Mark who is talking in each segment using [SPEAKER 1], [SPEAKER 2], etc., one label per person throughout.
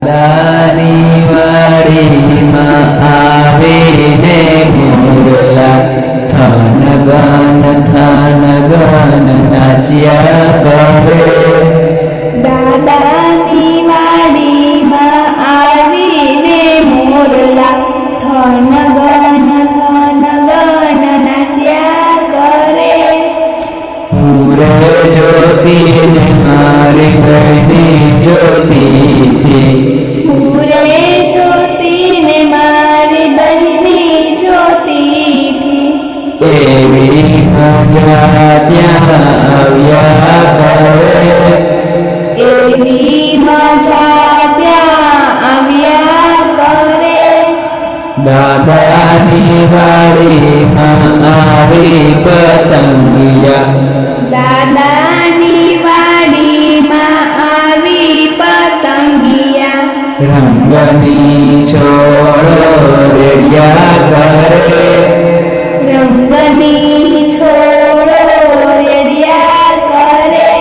[SPEAKER 1] દાદાની વાડીમાં આવીને મોરલા થન ગન નાચ્યા કરે.
[SPEAKER 2] દાદાની વાડીમાં આવીને મોરલા થન ગન નાચ્યા કરે.
[SPEAKER 1] પૂરે જ્યોતિને મારી બહેની જ્યોતિથી,
[SPEAKER 2] પૂરે જ્યોતિને મારી બહેની જ્યોતિથી.
[SPEAKER 1] એવી મજા ત્યાં આવ્યા કરે.
[SPEAKER 2] એવી મજા ત્યાં આવ્યા કરે.
[SPEAKER 1] દાદાની વાડીમાં આવી પતંગિયા,
[SPEAKER 2] દાદાની વાડીમાં આવી પતંગિયા.
[SPEAKER 1] રંગની છોડો રેડિયા કરે.
[SPEAKER 2] રંગની છોડો રેડિયા કરે.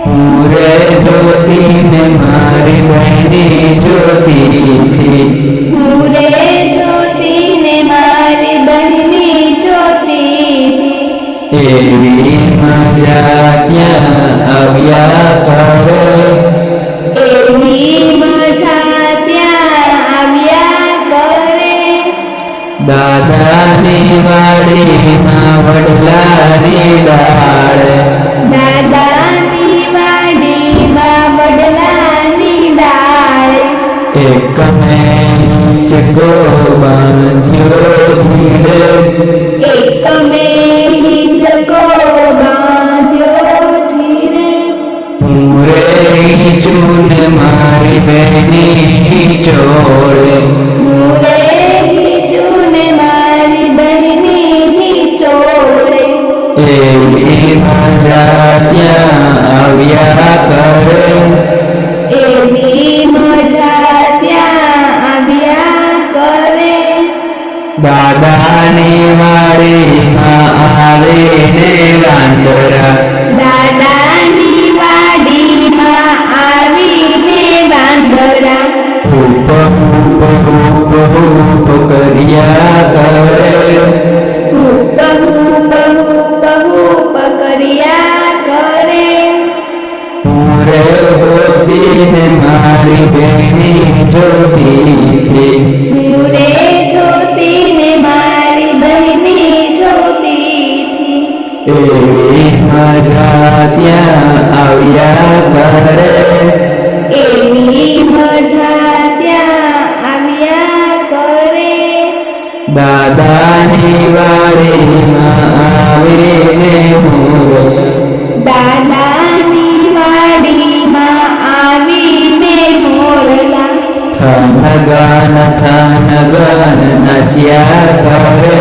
[SPEAKER 1] પૂરે જ્યોતિને મારી બહેની જ્યોતિથી,
[SPEAKER 2] પૂરે જ્યોતિને મારી બહેની જ્યોતિથી.
[SPEAKER 1] એવી મજા ત્યાં આવ્યા કરે.
[SPEAKER 2] એવી મજા ત્યાં આવ્યા કરે.
[SPEAKER 1] દાદાની વાડીમાં વડલાની ડાળ,
[SPEAKER 2] દાદાની વાડીમાં વડલાની ડાળ.
[SPEAKER 1] એક ચકો બાંધ્યો ધીરે.
[SPEAKER 2] એક મેં હિંચકો બાંધ્યો ધીરે.
[SPEAKER 1] પૂરે ચૂન મારી બહેની ચોળે.
[SPEAKER 2] પૂરે હિંચુને મારી બહેની ચોળે.
[SPEAKER 1] એવી મજા ત્યાં આવ્યા કરે.
[SPEAKER 2] એવી મજા ત્યાં આવ્યા કરે.
[SPEAKER 1] દાદાની વાડીમાં આવીને વાંદરા,
[SPEAKER 2] દાદાની વાડીમાં આવીને વાંદરા.
[SPEAKER 1] હૂપ હૂપ હૂપ હૂપ કર્યા કરે.
[SPEAKER 2] હૂપ હૂપ હૂપ હૂપ કર્યા કરે.
[SPEAKER 1] પૂરે જ્યોતિને મારી બહેની જ્યોતિથી,
[SPEAKER 2] પૂરે જ્યોતિને મારી બહેની જ્યોતિથી.
[SPEAKER 1] એવી મજા ત્યાં આવ્યા કરે.
[SPEAKER 2] એવી મજા ત્યાં આવ્યા કરે.
[SPEAKER 1] દાદાની વાડીમાં આવીને મોરલા,
[SPEAKER 2] દાદાની વાડીમાં આવીને મોરલા
[SPEAKER 1] થન ગન નાચ્યા કરે.